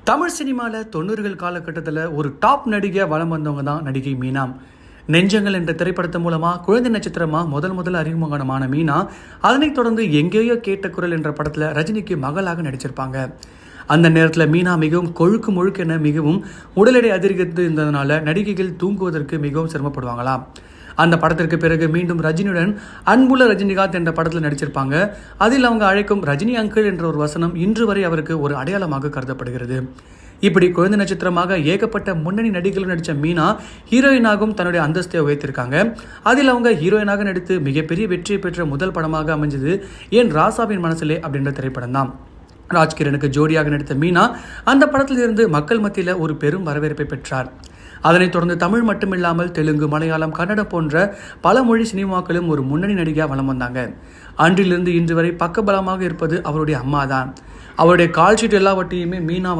தமிழ் சினிமாவில் 90கள் காலகட்டத்தில் ஒரு டாப் நடிகை வலம் வந்தவங்க தான் நடிகை மீனா. நெஞ்சங்கள் என்ற திரைப்படத்தின் மூலமாக குழந்தை நட்சத்திரமாக முதல் அறிமுகமான மீனா, அதனைத் தொடர்ந்து எங்கேயோ கேட்ட குரல் என்ற படத்தில் ரஜினிக்கு மகளாக நடிச்சிருப்பாங்க. அந்த நேரத்தில் மீனா மிகவும் கொழுக்கு முழுக்கென மிகவும் உடல் எடை அதிகரித்து இருந்ததுனால நடிகைகள் தூங்குவதற்கு மிகவும் சிரமப்படுவாங்களாம். அந்த படத்திற்கு பிறகு மீண்டும் ரஜினியுடன் அன்புள்ள ரஜினிகாந்த் என்ற படத்தில் நடிச்சிருப்பாங்க. அதில் அவங்க அழைக்கும் ரஜினி அங்கிள் என்ற ஒரு வசனம் இன்று வரை அவருக்கு ஒரு அடையாளமாக கருதப்படுகிறது. இப்படி குழந்தை நட்சத்திரமாக ஏகப்பட்ட முன்னணி நடிகர்கள் நடித்த மீனா ஹீரோயினாகவும் தன்னுடைய அந்தஸ்தை உயர்த்திருக்காங்க. அதில் அவங்க ஹீரோயினாக நடித்து மிகப்பெரிய வெற்றியை பெற்ற முதல் படமாக அமைஞ்சது ஏன் ராசாவின் மனசிலே அப்படின்ற திரைப்படம் தான். ராஜ்கிரனுக்கு ஜோடியாக நடித்த மீனா அந்த படத்திலிருந்து மக்கள் மத்தியில் ஒரு பெரும் வரவேற்பை பெற்றார். அதனைத் தொடர்ந்து தமிழ் மட்டுமில்லாமல் தெலுங்கு, மலையாளம், கன்னடம் போன்ற பல மொழி சினிமாக்களும் ஒரு முன்னணி நடிகையாக வலம் வந்தாங்க. அன்றிலிருந்து இன்று வரை பக்கபலமாக இருப்பது அவருடைய அம்மா தான். அவருடைய கால்ஷீட் எல்லாவற்றையுமே மீனா